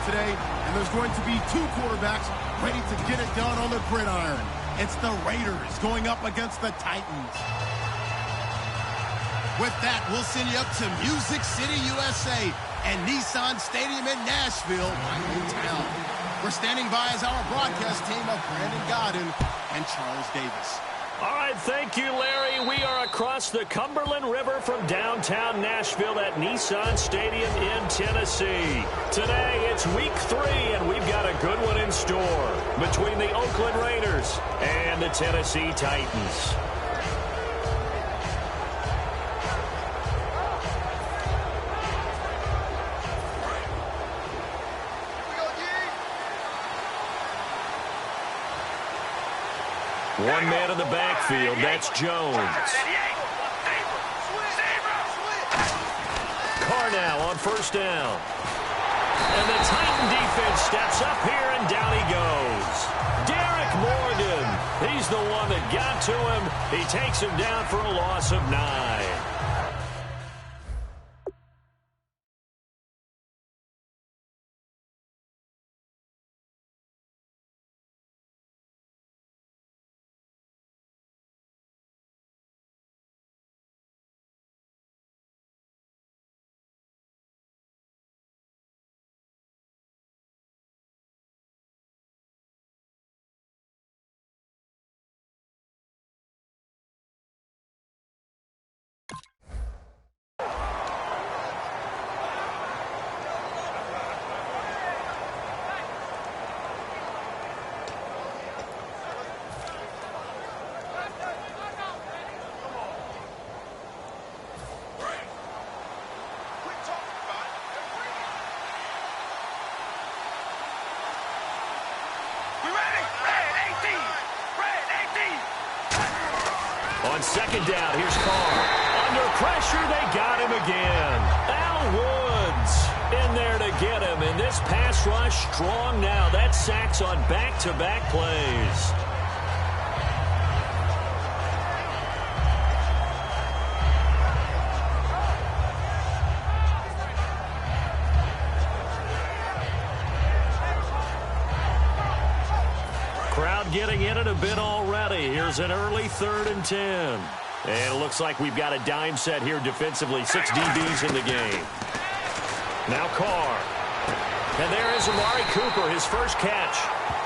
today, and there's going to be two quarterbacks ready to get it done on the gridiron. It's the Raiders going up against the Titans. With that, we'll send you up to Music City, USA, and Nissan Stadium in Nashville, my hometown. We're standing by as our broadcast team of Brandon Godden and Charles Davis. All right, thank you, Larry. We are across the Cumberland River from downtown Nashville at Nissan Stadium in Tennessee. Today, it's week 3, and we've got a good one in store between the Oakland Raiders and the Tennessee Titans. One man in the backfield, that's Jones. Carr now on first down. And the Titan defense steps up here, and down he goes. Derek Morgan, he's the one that got to him. He takes him down for a loss of 9. On second down, here's Carr. Under pressure, they got him again. Al Woods in there to get him. And this pass rush strong now. That's sacks on back-to-back plays. Crowd getting in it a bit already. Here's an early 3rd and 10. And it looks like we've got a dime set here defensively. 6 DBs in the game. Now Carr. And there is Amari Cooper, his first catch.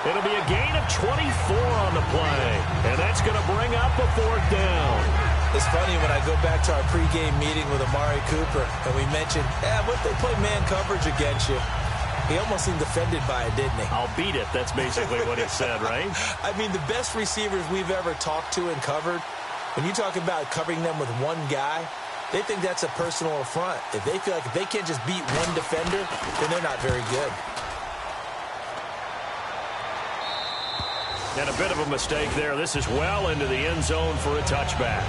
It'll be a gain of 24 on the play. And that's going to bring up a 4th down. It's funny when I go back to our pregame meeting with Amari Cooper, and we mentioned, what if they play man coverage against you? He almost seemed offended by it, didn't he? I'll beat it. That's basically what he said, right? I mean, the best receivers we've ever talked to and covered, when you talk about covering them with one guy, they think that's a personal affront. If they feel like if they can't just beat one defender, then they're not very good. And a bit of a mistake there. This is well into the end zone for a touchback.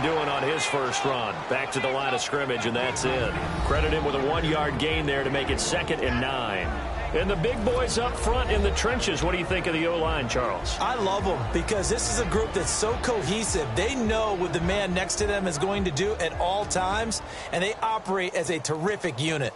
Doing on his first run. Back to the line of scrimmage, and that's it. Credit him with a 1-yard gain there to make it 2nd and 9. And the big boys up front in the trenches. What do you think of the O-line, Charles? I love them because this is a group that's so cohesive. They know what the man next to them is going to do at all times, and they operate as a terrific unit.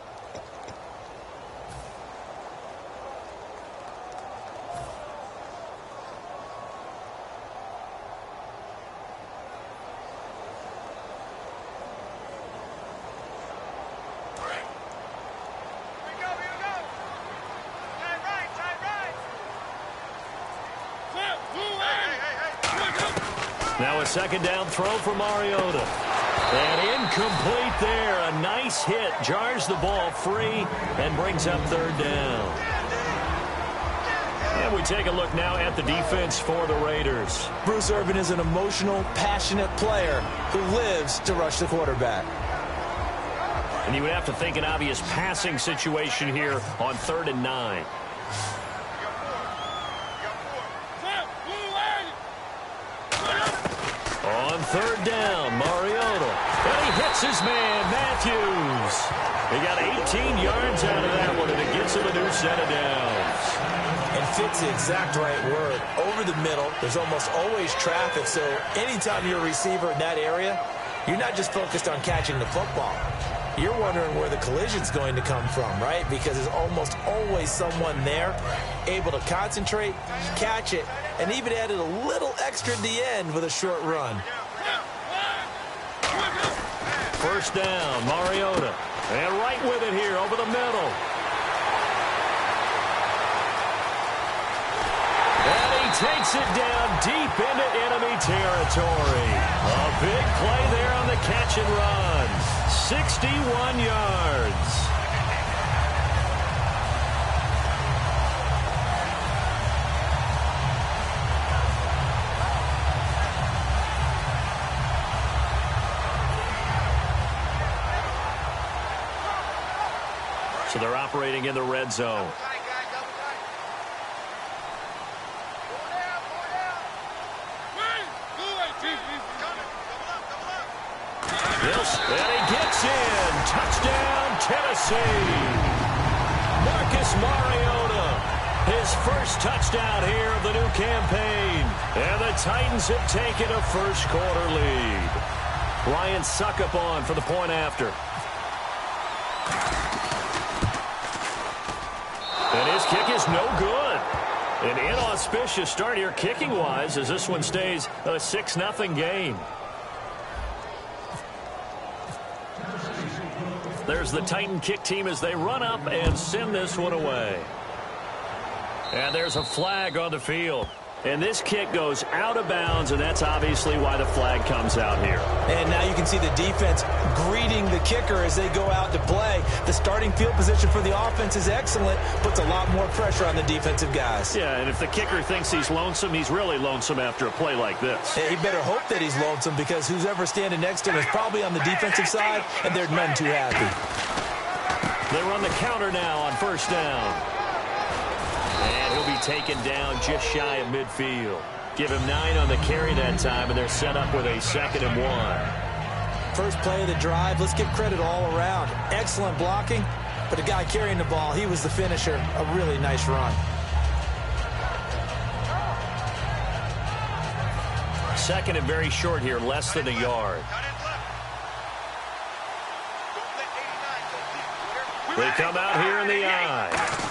Now a second down throw for Mariota. And incomplete there. A nice hit. Jars the ball free and brings up 3rd down. And we take a look now at the defense for the Raiders. Bruce Irvin is an emotional, passionate player who lives to rush the quarterback. And you would have to think an obvious passing situation here on 3rd and 9. On 3rd down, Mariota. And he hits his man, Matthews. He got 18 yards out of that one, and it gets him a new set of downs. And fits the exact right word. Over the middle, there's almost always traffic, so anytime you're a receiver in that area, you're not just focused on catching the football. You're wondering where the collision's going to come from, right? Because there's almost always someone there able to concentrate, catch it, and even added a little extra at the end with a short run. 1st down, Mariota. And right with it here over the middle. And he takes it down deep into enemy territory. A big play there on the catch and run. 61 yards. So they're operating in the red zone. And he gets in. Touchdown, Tennessee. Marcus Mariota, his first touchdown here of the new campaign. And the Titans have taken a first-quarter lead. Ryan Suckup on for the point after. And his kick is no good. An inauspicious start here kicking-wise as this one stays a 6-0 game. There's the Titan kick team as they run up and send this one away. And there's a flag on the field. And this kick goes out of bounds, and that's obviously why the flag comes out here. And now you can see the defense greeting the kicker as they go out to play. The starting field position for the offense is excellent, puts a lot more pressure on the defensive guys. Yeah, and if the kicker thinks he's lonesome, he's really lonesome after a play like this. Yeah, he better hope that he's lonesome because who's ever standing next to him is probably on the defensive side, and they're none too happy. They run the counter now on 1st down. And he'll be taken down just shy of midfield. Give him 9 on the carry that time, and they're set up with a 2nd and 1. First play of the drive, let's give credit all around. Excellent blocking, but the guy carrying the ball, he was the finisher. A really nice run. 2nd and very short here, less than a yard. They come out here in the eye.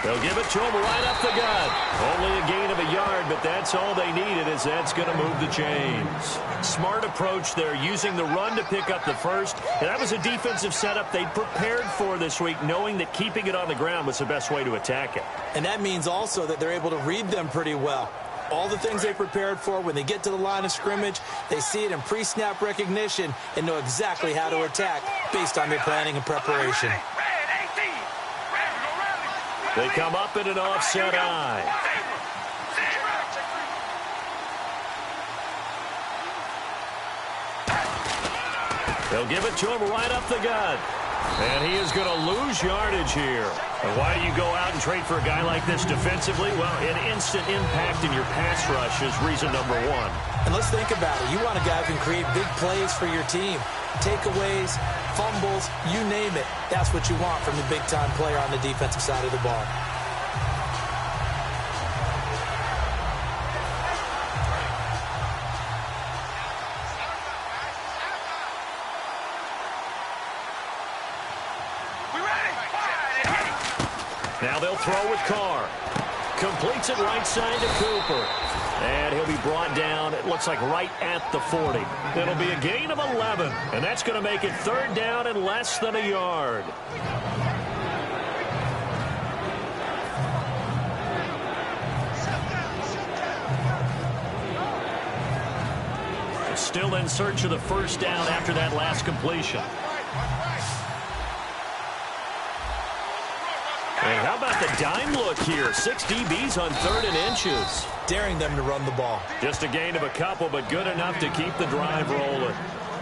They'll give it to him right up the gut. Only a gain of a yard, but that's all they needed as that's going to move the chains. Smart approach there, using the run to pick up the first. And that was a defensive setup they prepared for this week, knowing that keeping it on the ground was the best way to attack it. And that means also that they're able to read them pretty well. All the things they prepared for, when they get to the line of scrimmage, they see it in pre-snap recognition and know exactly how to attack based on their planning and preparation. They come up in an offset eye. They'll give it to him right up the gut. And he is going to lose yardage here. And why do you go out and trade for a guy like this defensively? Well, an instant impact in your pass rush is reason number 1. And let's think about it. You want a guy who can create big plays for your team. Takeaways, fumbles, you name it. That's what you want from the big-time player on the defensive side of the ball. Now they'll throw with Carr. Completes it right side to Cooper. And he'll be brought down, it looks like right at the 40. It'll be a gain of 11. And that's going to make it 3rd down and less than a yard. Still in search of the 1st down after that last completion. And how about the dime look here? 6 DBs on 3rd and inches. Daring them to run the ball. Just a gain of a couple, but good enough to keep the drive rolling.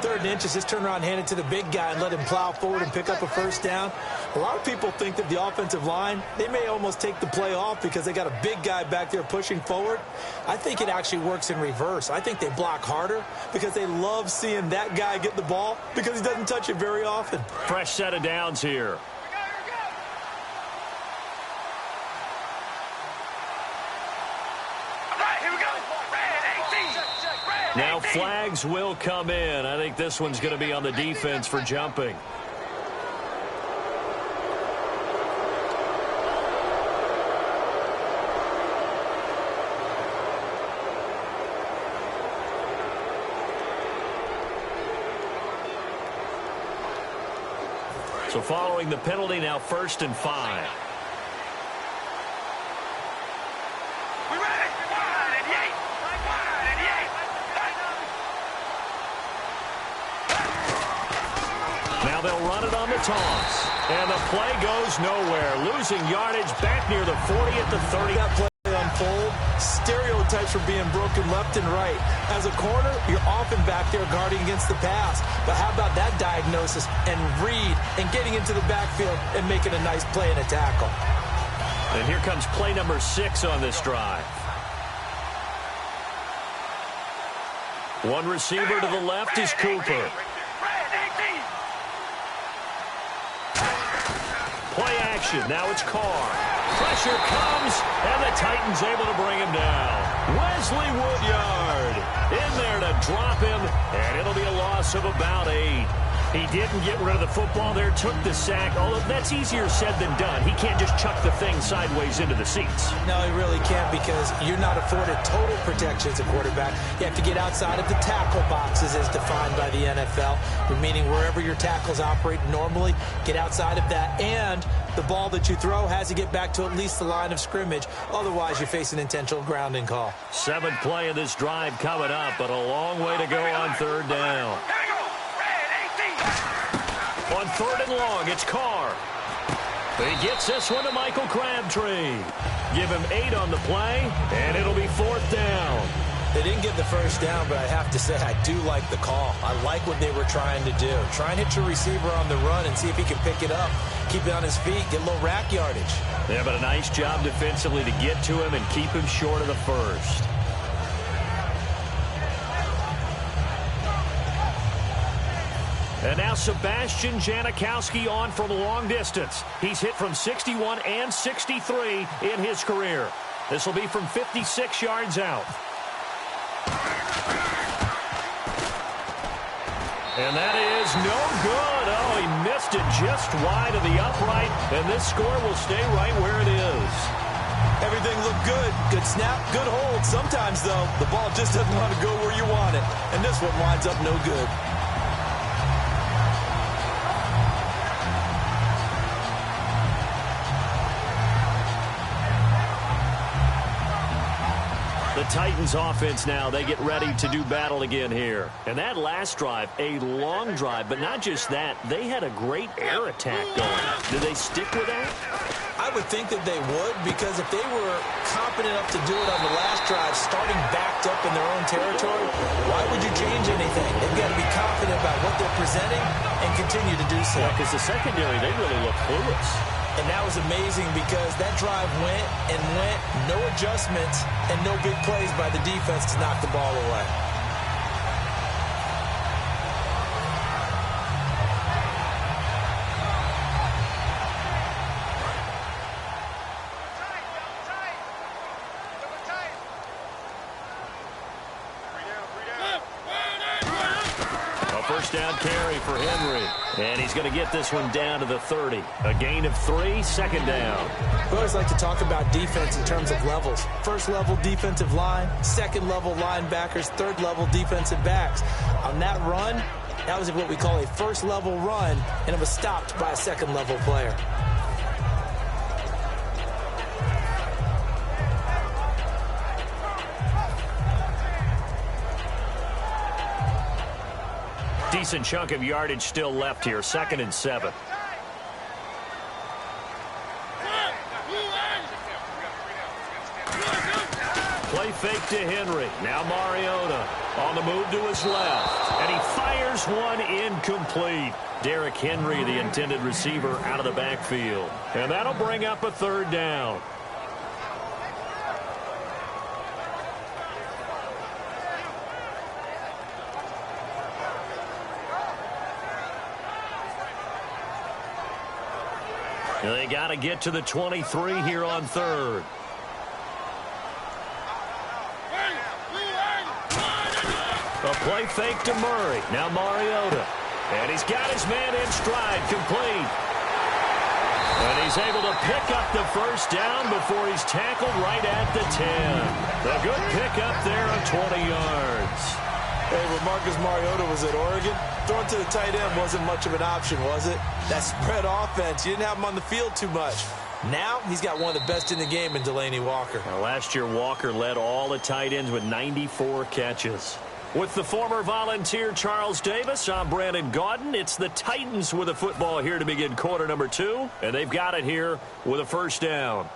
3rd and inches, just turn around, hand it to the big guy, and let him plow forward and pick up a first down. A lot of people think that the offensive line, they may almost take the play off because they got a big guy back there pushing forward. I think it actually works in reverse. I think they block harder because they love seeing that guy get the ball because he doesn't touch it very often. Fresh set of downs here. Now flags will come in. I think this one's going to be on the defense for jumping. So following the penalty, now 1st and 5. Now they'll run it on the toss. And the play goes nowhere. Losing yardage back near the 40 at the 30. That play unfold. Stereotypes are being broken left and right. As a corner, you're often back there guarding against the pass. But how about that diagnosis and read and getting into the backfield and making a nice play and a tackle? And here comes play number 6 on this drive. One receiver to the left is Cooper. Play action. Now it's Carr. Pressure comes, and the Titans able to bring him down. Wesley Woodyard in there to drop him, and it'll be a loss of about 8. He didn't get rid of the football there, took the sack, although that's easier said than done. He can't just chuck the thing sideways into the seats. No, he really can't because you're not afforded total protection as a quarterback. You have to get outside of the tackle boxes as defined by the NFL, meaning wherever your tackles operate normally, get outside of that, and the ball that you throw has to get back to at least the line of scrimmage. Otherwise, you face an intentional grounding call. 7th play of this drive coming up, but a long way to go on 3rd down. On 3rd and long, it's Carr. He gets this one to Michael Crabtree. Give him 8 on the play, and it'll be 4th down. They didn't get the first down, but I have to say I do like the call. I like what they were trying to do. Try and hit your receiver on the run and see if he can pick it up. Keep it on his feet, get a little rack yardage. Yeah, but a nice job defensively to get to him and keep him short of the first. And now Sebastian Janikowski on from long distance. He's hit from 61 and 63 in his career. This will be from 56 yards out. And that is no good. Oh, he missed it just wide of the upright, and this score will stay right where it is. Everything looked good. Good snap, good hold. Sometimes, though, the ball just doesn't want to go where you want it, and this one winds up no good. The Titans offense now, they get ready to do battle again here. And that last drive, a long drive, but not just that. They had a great air attack going. Did they stick with that? I would think that they would, because if they were confident enough to do it on the last drive, starting backed up in their own territory, why would you change anything? They've got to be confident about what they're presenting and continue to do so. Yeah, because the secondary, they really look clueless. And that was amazing because that drive went and went, no adjustments, and no big plays by the defense to knock the ball away. First down carry for Henry. And he's going to get this one down to the 30. A gain of 3, 2nd down. We always like to talk about defense in terms of levels. First level defensive line, second level linebackers, third level defensive backs. On that run, that was what we call a first level run, and it was stopped by a second level player. Decent chunk of yardage still left here. 2nd and 7. Play fake to Henry. Now Mariota on the move to his left. And he fires one incomplete. Derrick Henry, the intended receiver, out of the backfield. And that'll bring up a third down. They got to get to the 23 here on third. A play fake to Murray. Now Mariota. And he's got his man in stride, complete. And he's able to pick up the first down before he's tackled right at the 10. A good pickup there of 20 yards. Hey, when Marcus Mariota was at Oregon, throwing to the tight end wasn't much of an option, was it? That spread offense, you didn't have him on the field too much. Now, he's got one of the best in the game in Delaney Walker. Now, last year, Walker led all the tight ends with 94 catches. With the former Volunteer Charles Davis, I'm Brandon Gaudin. It's the Titans with a football here to begin quarter number 2, and they've got it here with a first down.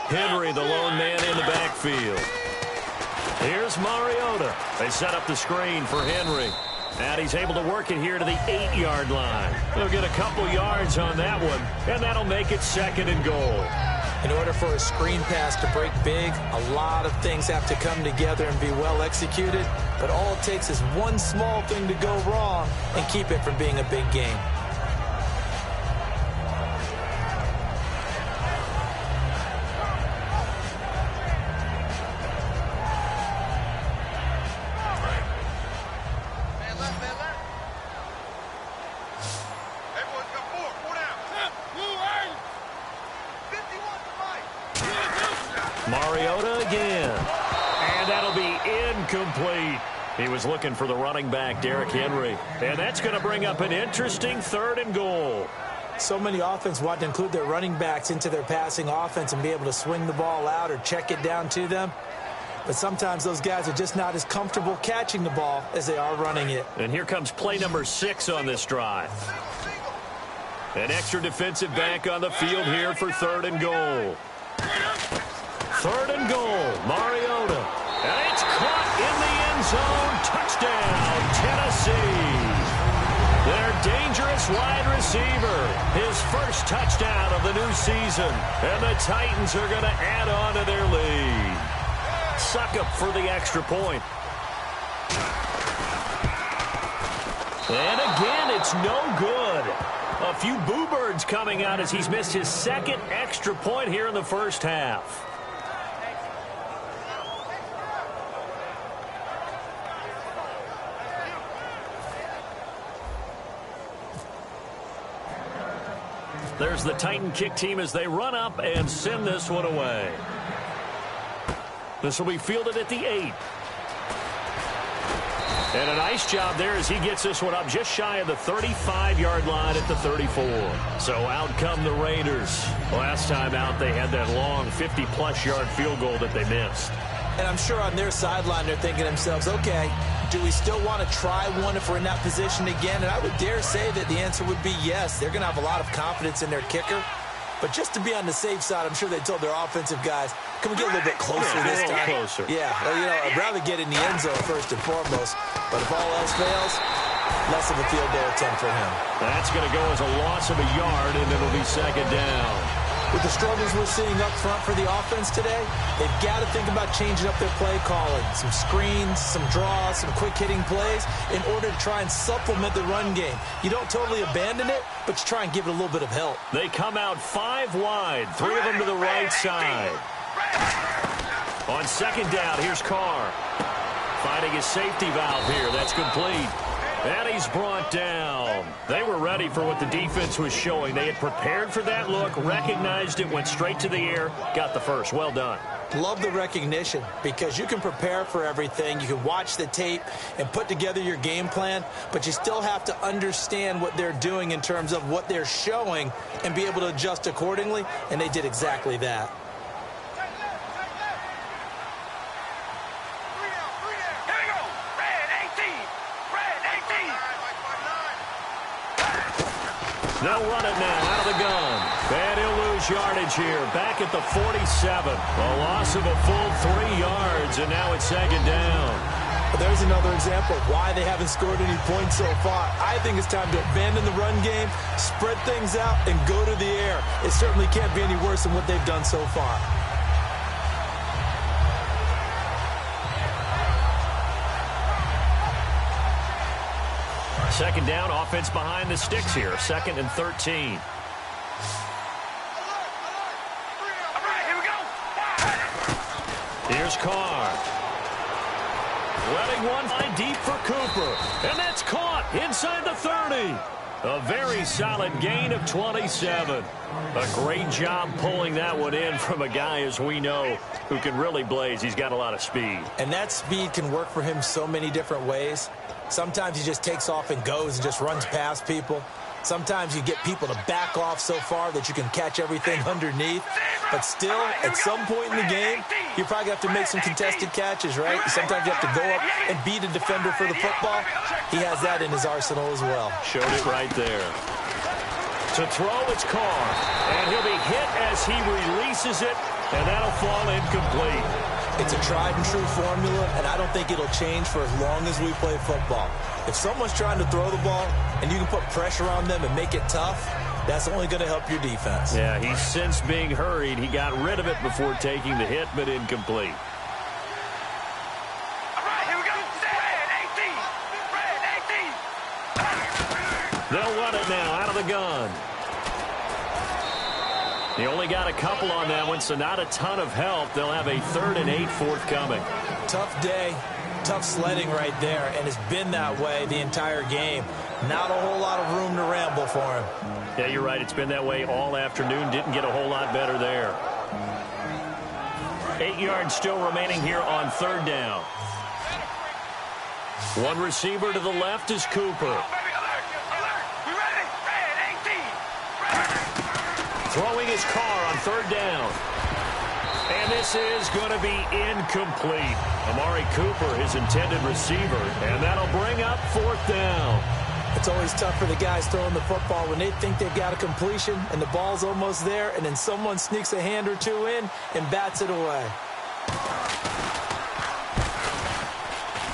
Henry, the lone man in the backfield. Here's Mariota. They set up the screen for Henry. And he's able to work it here to the 8-yard line. They'll get a couple yards on that one, and that'll make it 2nd and goal. In order for a screen pass to break big, a lot of things have to come together and be well executed. But all it takes is one small thing to go wrong and keep it from being a big game. Mariota again. And that'll be incomplete. He was looking for the running back, Derrick Henry. And that's going to bring up an interesting 3rd and goal. So many offenses want to include their running backs into their passing offense and be able to swing the ball out or check it down to them. But sometimes those guys are just not as comfortable catching the ball as they are running it. And here comes play number 6 on this drive. An extra defensive back on the field here for 3rd and goal. 3rd and goal, Mariota. And it's caught in the end zone. Touchdown, Tennessee. Their dangerous wide receiver. His first touchdown of the new season. And the Titans are going to add on to their lead. Suck up for the extra point. And again, it's no good. A few boo birds coming out as he's missed his 2nd extra point here in the first half. There's the Titan kick team as they run up and send this one away. This will be fielded at the 8. And a nice job there as he gets this one up just shy of the 35-yard line at the 34. So out come the Raiders. Last time out, they had that long 50-plus yard field goal that they missed. And I'm sure on their sideline, they're thinking to themselves, okay, do we still want to try one if we're in that position again? And I would dare say that the answer would be yes. They're going to have a lot of confidence in their kicker. But just to be on the safe side, I'm sure they told their offensive guys, can we get a little bit closer this time? Closer. Yeah, well, you know, I'd rather get in the end zone first and foremost. But if all else fails, less of a field goal attempt for him. That's going to go as a loss of a yard, and it'll be 2nd down. With the struggles we're seeing up front for the offense today, they've got to think about changing up their play calling. Some screens, some draws, some quick-hitting plays in order to try and supplement the run game. You don't totally abandon it, but you try and give it a little bit of help. They come out 5 wide, 3 of them to the right side. On 2nd down, here's Carr. Finding his safety valve here. That's complete. And he's brought down. They were ready for what the defense was showing. They had prepared for that look, recognized it, went straight to the air, got the first. Well done. Love the recognition, because you can prepare for everything. You can watch the tape and put together your game plan, but you still have to understand what they're doing in terms of what they're showing and be able to adjust accordingly, and they did exactly that. They'll run it now out of the gun. And he'll lose yardage here. Back at the 47. A loss of a full 3 yards, and now it's second down. Well, there's another example of why they haven't scored any points so far. I think it's time to abandon the run game, spread things out, and go to the air. It certainly can't be any worse than what they've done so far. Second down, offense behind the sticks here. 2nd and 13. Here's Carr. Letting one fly deep for Cooper. And that's caught inside the 30. A very solid gain of 27. A great job pulling that one in from a guy, as we know, who can really blaze. He's got a lot of speed. And that speed can work for him so many different ways. Sometimes he just takes off and goes and just runs past people. Sometimes you get people to back off so far that you can catch everything underneath. But still, at some point in the game, you probably have to make some contested catches, right? Sometimes you have to go up and beat a defender for the football. He has that in his arsenal as well. Showed it right there. To throw, it's Carr. And he'll be hit as he releases it, and that'll fall incomplete. It's a tried-and-true formula, and I don't think it'll change for as long as we play football. If someone's trying to throw the ball and you can put pressure on them and make it tough, that's only going to help your defense. Yeah, he's since being hurried. He got rid of it before taking the hit, but incomplete. All right, here we go. Red 18. They'll run it now out of the gun. He only got a couple on that one, so not a ton of help. They'll have a 3rd and 8 forthcoming. Tough day, tough sledding right there, and it's been that way the entire game. Not a whole lot of room to ramble for him. Yeah, you're right. It's been that way all afternoon. Didn't get a whole lot better there. 8 yards still remaining here on 3rd down. One receiver to the left is Cooper. Throwing his Carr on 3rd down. And this is going to be incomplete. Amari Cooper, his intended receiver, and that'll bring up 4th down. It's always tough for the guys throwing the football when they think they've got a completion and the ball's almost there, and then someone sneaks a hand or two in and bats it away.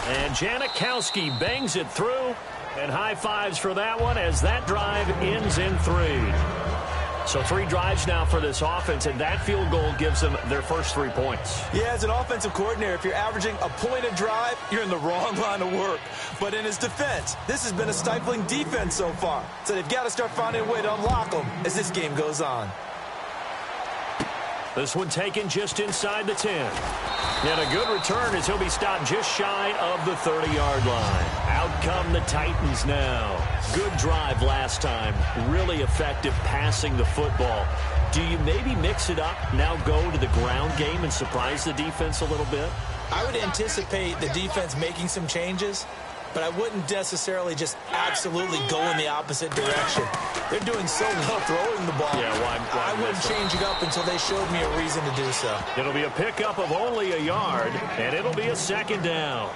And Janikowski bangs it through, and high fives for that one as that drive ends in 3. So 3 drives now for this offense, and that field goal gives them their first 3 points. Yeah, as an offensive coordinator, if you're averaging a point a drive, you're in the wrong line of work. But in his defense, this has been a stifling defense so far. So they've got to start finding a way to unlock them as this game goes on. This one taken just inside the 10. And a good return as he'll be stopped just shy of the 30-yard line. Out come the Titans now. Good drive last time. Really effective passing the football. Do you maybe mix it up, now go to the ground game and surprise the defense a little bit? I would anticipate the defense making some changes, but I wouldn't necessarily just absolutely go in the opposite direction. They're doing so well throwing the ball. Yeah, why I wouldn't change it up until they showed me a reason to do so. It'll be a pickup of only a yard, and it'll be a 2nd down.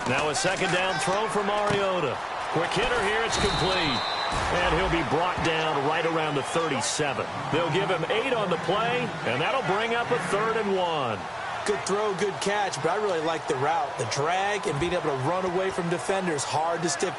Now a 2nd down throw for Mariota. Quick hitter here, it's complete. And he'll be brought down right around the 37. They'll give him 8 on the play, and that'll bring up a 3rd and 1. Good throw, good catch, but I really like the route. The drag and being able to run away from defenders, hard to stick